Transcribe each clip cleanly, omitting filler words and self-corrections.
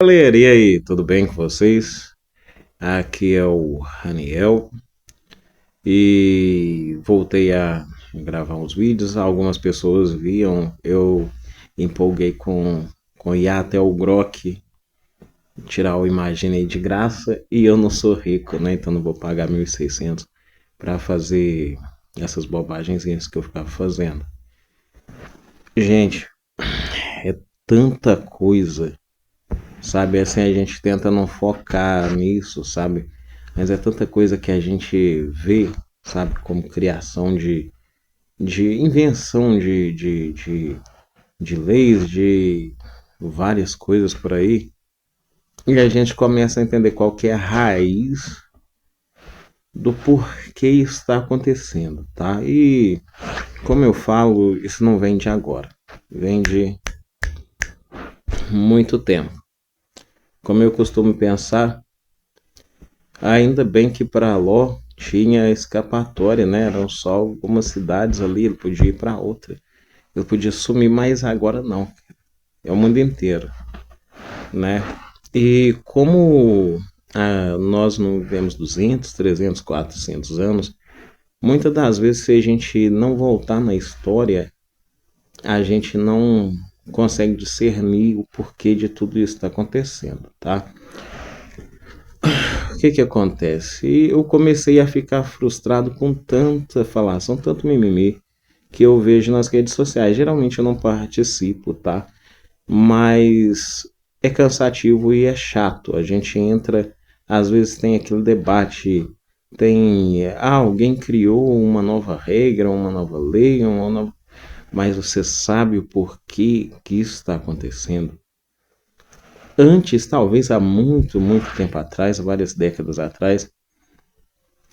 Galera, e aí, tudo bem com vocês? Aqui é o Raniel e voltei a gravar uns vídeos. Algumas pessoas viam, eu empolguei com ir até o Grok tirar o Imagine aí de graça e eu não sou rico, né? Então não vou pagar 1.600 para fazer essas bobagens que eu ficava fazendo. Gente, é tanta coisa. Sabe, assim, a gente tenta não focar nisso, sabe? Mas é tanta coisa que a gente vê, sabe, como criação de invenção de leis, de várias coisas por aí. E a gente começa a entender qual que é a raiz do porquê isso está acontecendo, tá? E, como eu falo, isso não vem de agora. Vem de muito tempo. Como eu costumo pensar, ainda bem que para Ló tinha escapatória, né? Eram só algumas cidades ali, ele podia ir para outra. Ele podia sumir, mas agora não. É o mundo inteiro, né? E como nós não vivemos 200, 300, 400 anos, muitas das vezes se a gente não voltar na história, a gente não consegue discernir o porquê de tudo isso está acontecendo, tá? O que que acontece? Eu comecei a ficar frustrado com tanta falação, tanto mimimi que eu vejo nas redes sociais. Geralmente eu não participo, tá? Mas é cansativo e é chato. A gente entra, às vezes tem aquele debate, tem, alguém criou uma nova regra, uma nova lei, mas você sabe o porquê que isso está acontecendo? Antes, talvez há muito, muito tempo atrás, várias décadas atrás,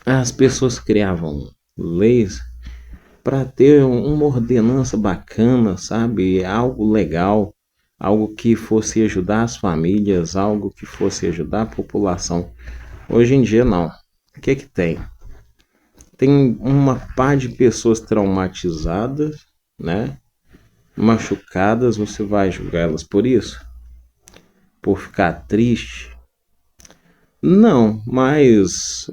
as pessoas criavam leis para ter uma ordenança bacana, sabe? Algo legal, algo que fosse ajudar as famílias, algo que fosse ajudar a população. Hoje em dia, não. O que que tem? Tem uma pá de pessoas traumatizadas, né? Machucadas, você vai julgar elas por isso? Por ficar triste? Não, mas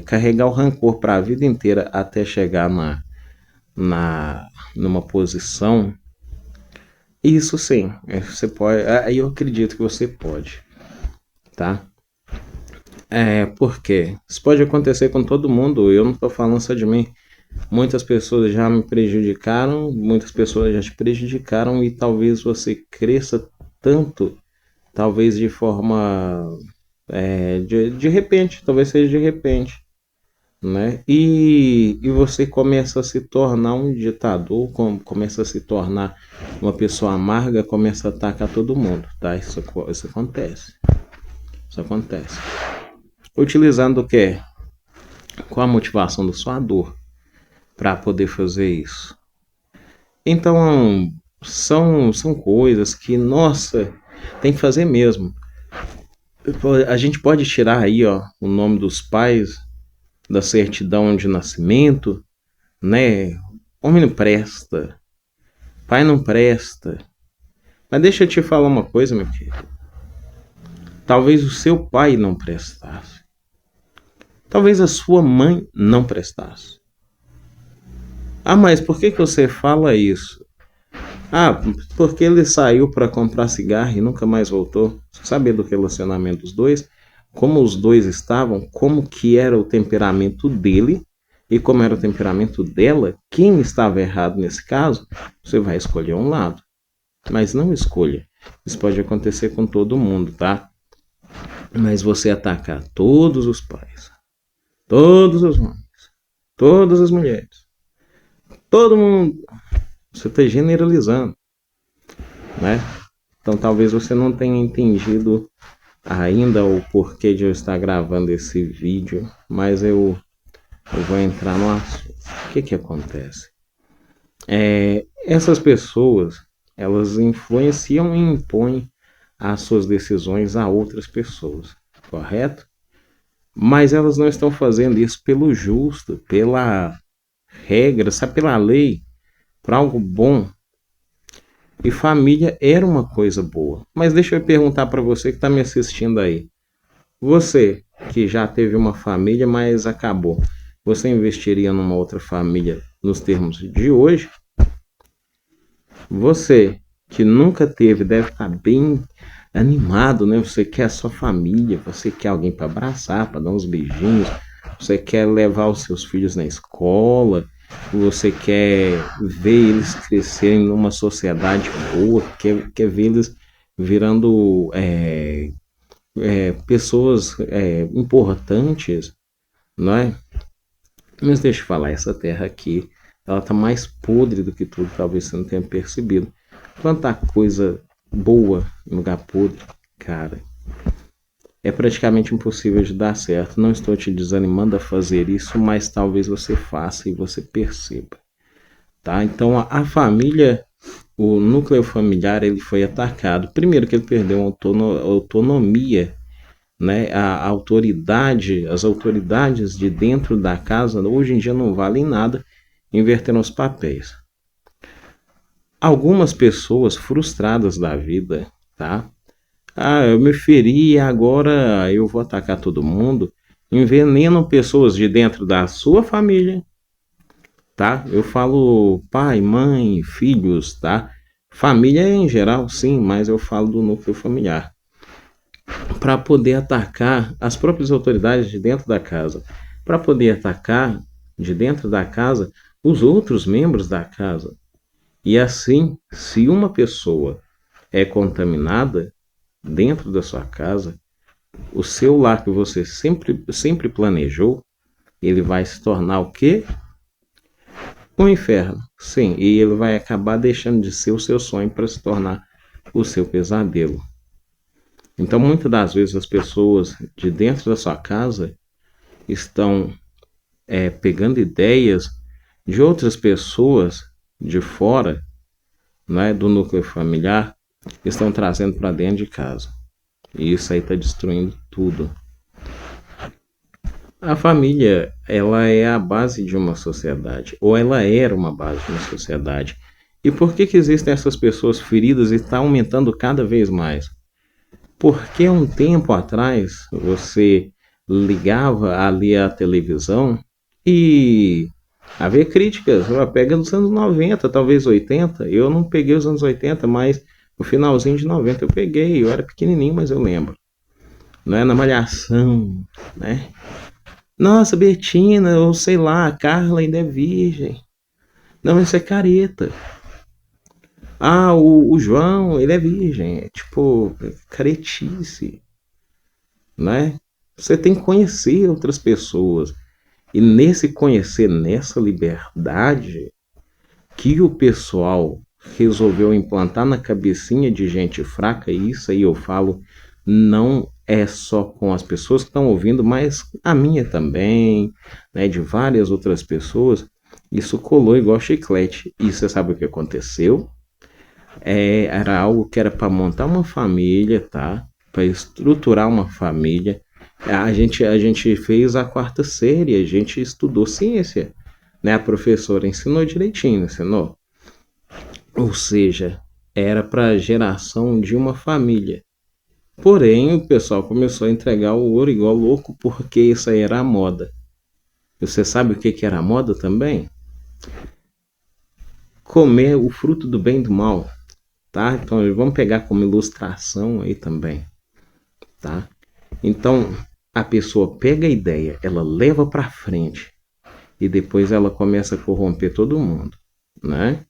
carregar o rancor para a vida inteira até chegar numa posição, isso sim, você pode, aí eu acredito que você pode, tá? Porque isso pode acontecer com todo mundo, eu não estou falando só de mim. Muitas pessoas já me prejudicaram, muitas pessoas já te prejudicaram e talvez você cresça tanto, talvez de forma, de repente, talvez seja de repente, né? E você começa a se tornar um ditador, começa a se tornar uma pessoa amarga, começa a atacar todo mundo, tá? Isso acontece. Isso acontece. Utilizando o quê? Qual a motivação da sua dor para poder fazer isso? Então, são coisas que, nossa, tem que fazer mesmo. A gente pode tirar aí, ó, o nome dos pais da certidão de nascimento, né? Homem não presta, pai não presta. Mas deixa eu te falar uma coisa, meu querido. Talvez o seu pai não prestasse. Talvez a sua mãe não prestasse. Ah, mas por que você fala isso? Ah, porque ele saiu para comprar cigarro e nunca mais voltou. Saber do relacionamento dos dois, como os dois estavam, como que era o temperamento dele e como era o temperamento dela, quem estava errado nesse caso, você vai escolher um lado. Mas não escolha. Isso pode acontecer com todo mundo, tá? Mas você atacar todos os pais, todos os homens, todas as mulheres, todo mundo, você está generalizando, né? Então talvez você não tenha entendido ainda o porquê de eu estar gravando esse vídeo, mas eu vou entrar no assunto. O que que acontece? Essas pessoas, elas influenciam e impõem as suas decisões a outras pessoas, correto? Mas elas não estão fazendo isso pelo justo, pela regra, sabe, pela lei, para algo bom. E família era uma coisa boa. Mas deixa eu perguntar para você que está me assistindo aí. Você que já teve uma família, mas acabou. Você investiria numa outra família nos termos de hoje? Você que nunca teve deve estar bem animado, né? Você quer a sua família, você quer alguém para abraçar, para dar uns beijinhos, você quer levar os seus filhos na escola, você quer ver eles crescerem numa sociedade boa, quer ver eles virando pessoas importantes, não é? Mas deixa eu falar, essa terra aqui, ela tá mais podre do que tudo, talvez você não tenha percebido. Plantar coisa boa em lugar podre, cara, é praticamente impossível de dar certo. Não estou te desanimando a fazer isso, mas talvez você faça e você perceba, tá? Então a família, o núcleo familiar, ele foi atacado. Primeiro que ele perdeu a autonomia, né? A autoridade, as autoridades de dentro da casa hoje em dia não valem nada, inverteram os papéis. Algumas pessoas frustradas da vida, tá? Ah, eu me feri e agora eu vou atacar todo mundo. Envenenam pessoas de dentro da sua família, tá? Eu falo pai, mãe, filhos, tá? Família em geral, sim, mas eu falo do núcleo familiar. Para poder atacar as próprias autoridades de dentro da casa, para poder atacar de dentro da casa os outros membros da casa. E assim, se uma pessoa é contaminada dentro da sua casa, o seu lar que você sempre planejou, ele vai se tornar o quê? Um inferno. Sim, e ele vai acabar deixando de ser o seu sonho para se tornar o seu pesadelo. Então, muitas das vezes as pessoas de dentro da sua casa estão pegando ideias de outras pessoas de fora, né, do núcleo familiar, estão trazendo para dentro de casa. E isso aí está destruindo tudo. A família, ela é a base de uma sociedade, ou ela era uma base de uma sociedade. E por que existem essas pessoas feridas e está aumentando cada vez mais? Porque um tempo atrás você ligava ali a televisão e havia críticas, pega dos anos 90, talvez 80. Eu não peguei os anos 80, mas no finalzinho de 90 eu peguei. Eu era pequenininho, mas eu lembro. Não é na Malhação, né? Nossa, Betina, ou sei lá, a Carla ainda é virgem. Não, isso é careta. Ah, o João, ele é virgem. É tipo, caretice, né? Você tem que conhecer outras pessoas. E nesse conhecer, nessa liberdade, que o pessoal resolveu implantar na cabecinha de gente fraca, e isso aí eu falo, não é só com as pessoas que estão ouvindo, mas a minha também, né, de várias outras pessoas, isso colou igual chiclete. E você sabe o que aconteceu? Era algo que era para montar uma família, tá? Para estruturar uma família. A gente fez a quarta série, a gente estudou ciência, né? A professora ensinou direitinho, ensinou. Ou seja, era para a geração de uma família. Porém, o pessoal começou a entregar o ouro igual louco porque isso aí era a moda. E você sabe o que era a moda também? Comer o fruto do bem e do mal, tá? Então vamos pegar como ilustração aí também, tá? Então a pessoa pega a ideia, ela leva para frente e depois ela começa a corromper todo mundo, né?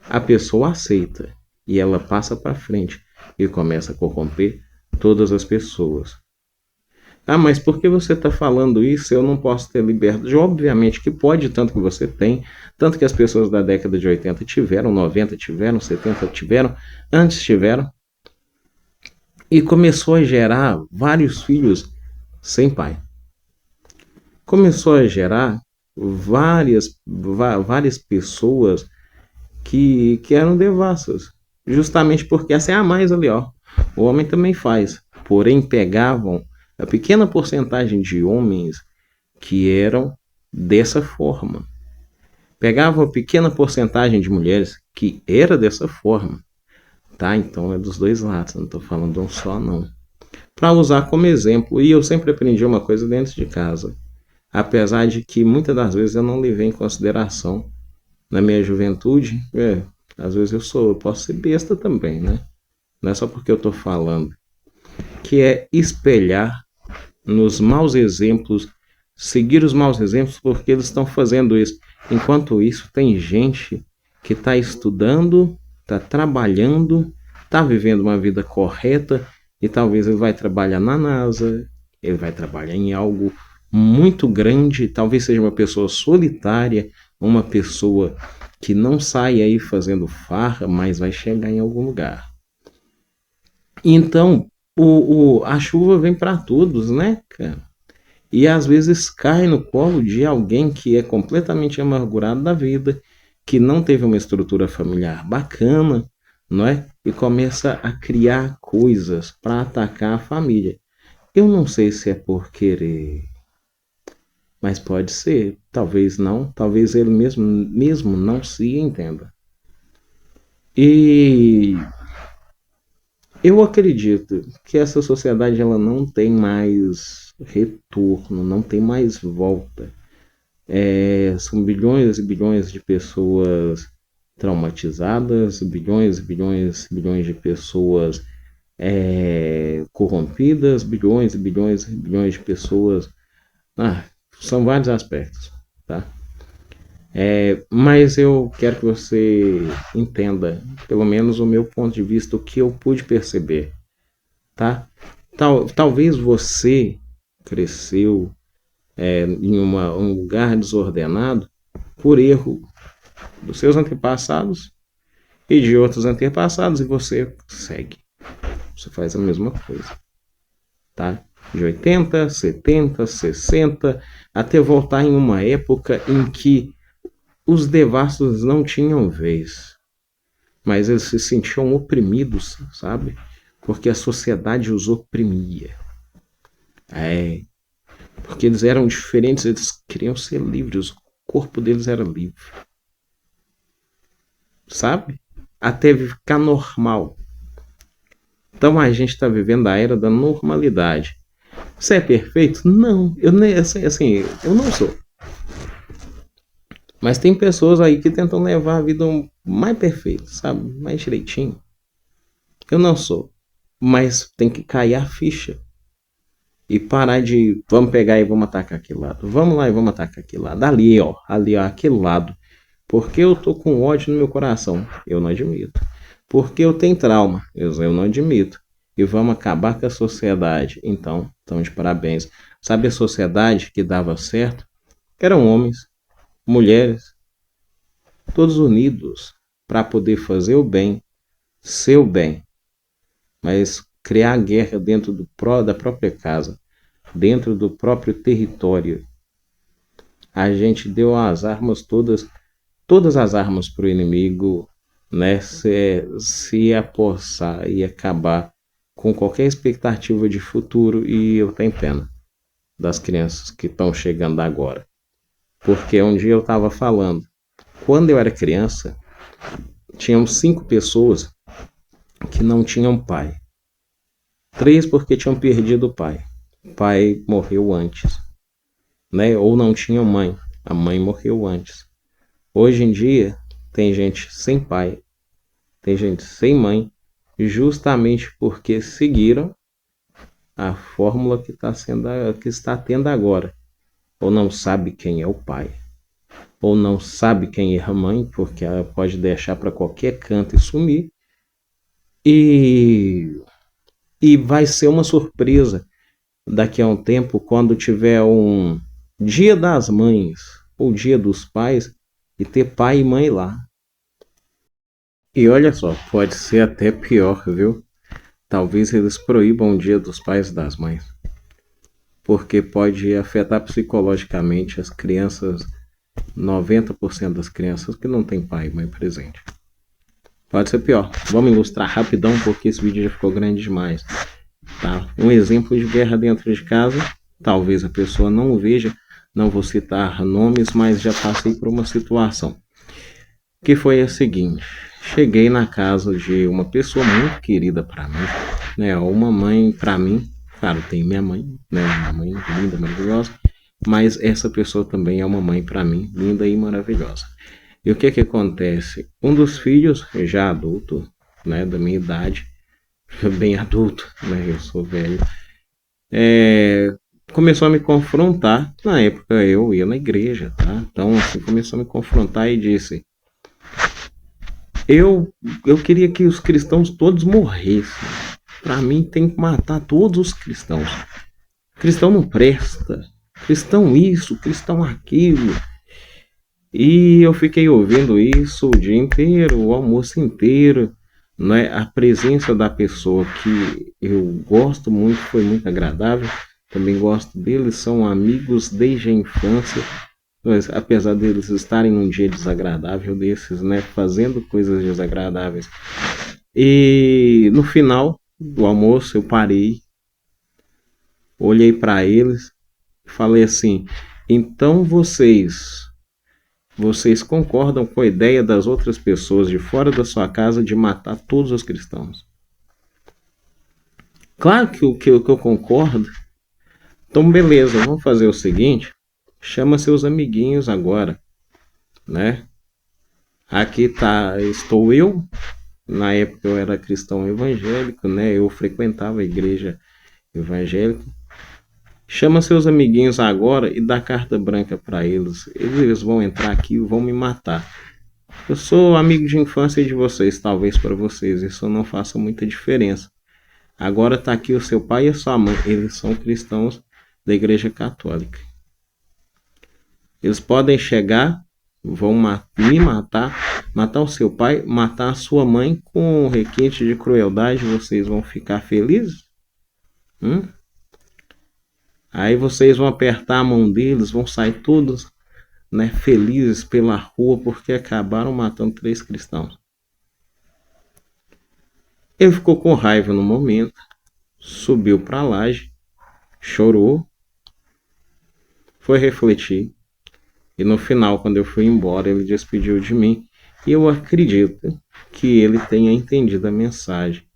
A pessoa aceita e ela passa para frente e começa a corromper todas as pessoas. Ah, mas por que você está falando isso? Eu não posso ter liberdade. Obviamente que pode, tanto que você tem, tanto que as pessoas da década de 80 tiveram, 90 tiveram, 70 tiveram, antes tiveram. E começou a gerar vários filhos sem pai. Começou a gerar várias pessoas que eram devassas. Justamente porque essa é a mais ali, ó. O homem também faz. Porém, pegavam a pequena porcentagem de homens que eram dessa forma. Pegava uma pequena porcentagem de mulheres que era dessa forma, tá? Então é dos dois lados, não estou falando de um só, não. Para usar como exemplo, e eu sempre aprendi uma coisa dentro de casa, apesar de que muitas das vezes eu não levei em consideração na minha juventude, às vezes eu posso ser besta também, né? Não é só porque eu estou falando, que é espelhar nos maus exemplos, seguir os maus exemplos porque eles estão fazendo isso. Enquanto isso, tem gente que está estudando, está trabalhando, está vivendo uma vida correta e talvez ele vai trabalhar na NASA, ele vai trabalhar em algo muito grande, talvez seja uma pessoa solitária, uma pessoa que não sai aí fazendo farra, mas vai chegar em algum lugar. Então, a chuva vem para todos, né, cara? E às vezes cai no colo de alguém que é completamente amargurado da vida, que não teve uma estrutura familiar bacana, não é? E começa a criar coisas para atacar a família. Eu não sei se é por querer, mas pode ser, talvez não, talvez ele mesmo não se entenda. E eu acredito que essa sociedade ela não tem mais retorno, não tem mais volta. São bilhões e bilhões de pessoas traumatizadas, bilhões e bilhões e bilhões de pessoas corrompidas, bilhões e bilhões e bilhões de pessoas. São vários aspectos, tá? Mas eu quero que você entenda, pelo menos o meu ponto de vista, o que eu pude perceber, tá? Talvez você cresceu em um lugar desordenado por erro dos seus antepassados e de outros antepassados e você segue. Você faz a mesma coisa, tá? De 80, 70, 60, até voltar em uma época em que os devassos não tinham vez, mas eles se sentiam oprimidos, sabe? Porque a sociedade os oprimia. Porque eles eram diferentes, eles queriam ser livres, o corpo deles era livre. Sabe? Até ficar normal. Então a gente está vivendo a era da normalidade. Você é perfeito? Não, eu não sou. Mas tem pessoas aí que tentam levar a vida mais perfeita, sabe? Mais direitinho. Eu não sou. Mas tem que cair a ficha. E parar de vamos pegar e vamos atacar aquele lado. Vamos lá e vamos atacar aquele lado. Ali, ó, aquele lado. Porque eu tô com ódio no meu coração. Eu não admito. Porque eu tenho trauma. Eu não admito. E vamos acabar com a sociedade. Então, estão de parabéns. Sabe a sociedade que dava certo? Eram homens, mulheres, todos unidos para poder fazer o bem, seu bem. Mas criar guerra dentro da própria casa, dentro do próprio território. A gente deu as armas todas as armas para o inimigo, né, se apossar e acabar com qualquer expectativa de futuro. E eu tenho pena das crianças que estão chegando agora. Porque um dia eu estava falando, quando eu era criança, tinham 5 pessoas que não tinham pai. 3 porque tinham perdido o pai. O pai morreu antes, né? Ou não tinham mãe. A mãe morreu antes. Hoje em dia, tem gente sem pai, tem gente sem mãe, justamente porque seguiram a fórmula que está tendo agora. Ou não sabe quem é o pai, ou não sabe quem é a mãe, porque ela pode deixar para qualquer canto e sumir. E vai ser uma surpresa daqui a um tempo, quando tiver um Dia das Mães ou Dia dos Pais, e ter pai e mãe lá. E olha só, pode ser até pior, viu? Talvez eles proíbam o Dia dos Pais e das Mães, porque pode afetar psicologicamente as crianças, 90% das crianças que não tem pai e mãe presente. Pode ser pior. Vamos ilustrar rapidão, porque esse vídeo já ficou grande demais. Tá? Um exemplo de guerra dentro de casa, talvez a pessoa não veja, não vou citar nomes, mas já passei por uma situação que foi a seguinte: cheguei na casa de uma pessoa muito querida para mim, né? Uma mãe para mim, claro, tem minha mãe, né? Uma mãe linda, maravilhosa, mas essa pessoa também é uma mãe para mim, linda e maravilhosa. E o que que acontece? Um dos filhos, já adulto, né, da minha idade, bem adulto, né? Eu sou velho. Começou a me confrontar. Na época eu ia na igreja, tá? Então, assim, começou a me confrontar e disse: Eu, eu queria que os cristãos todos morressem. Para mim, tem que matar todos os cristãos. Cristão não presta. Cristão isso, cristão aquilo. E eu fiquei ouvindo isso o dia inteiro, o almoço inteiro. Né? A presença da pessoa que eu gosto muito foi muito agradável. Também gosto deles, são amigos desde a infância. Mas, apesar deles estarem num dia desagradável desses, né, fazendo coisas desagradáveis. E no final do almoço eu parei, olhei para eles e falei assim: então vocês concordam com a ideia das outras pessoas de fora da sua casa de matar todos os cristãos? Claro que eu concordo. Então beleza, vamos fazer o seguinte: chama seus amiguinhos agora, né? Aqui estou eu. Na época eu era cristão evangélico, né? Eu frequentava a igreja evangélica. Chama seus amiguinhos agora e dá carta branca para eles. Eles vão entrar aqui e vão me matar. Eu sou amigo de infância de vocês, talvez para vocês isso não faça muita diferença. Agora está aqui o seu pai e a sua mãe. Eles são cristãos da igreja católica. Eles podem chegar, vão me matar o seu pai, matar a sua mãe com requinte de crueldade. Vocês vão ficar felizes? Aí vocês vão apertar a mão deles, vão sair todos, né, felizes pela rua porque acabaram matando 3 cristãos. Ele ficou com raiva no momento, subiu para a laje, chorou, foi refletir e no final, quando eu fui embora, ele despediu de mim e eu acredito que ele tenha entendido a mensagem,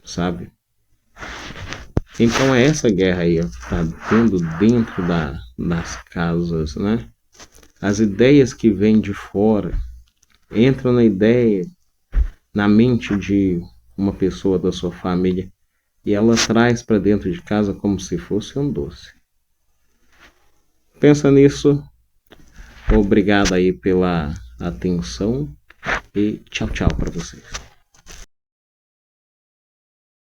sabe? Então é essa guerra aí, tá tendo dentro das casas, né? As ideias que vêm de fora entram na mente de uma pessoa da sua família e ela traz para dentro de casa como se fosse um doce. Pensa nisso. Obrigado aí pela atenção e tchau, tchau para vocês.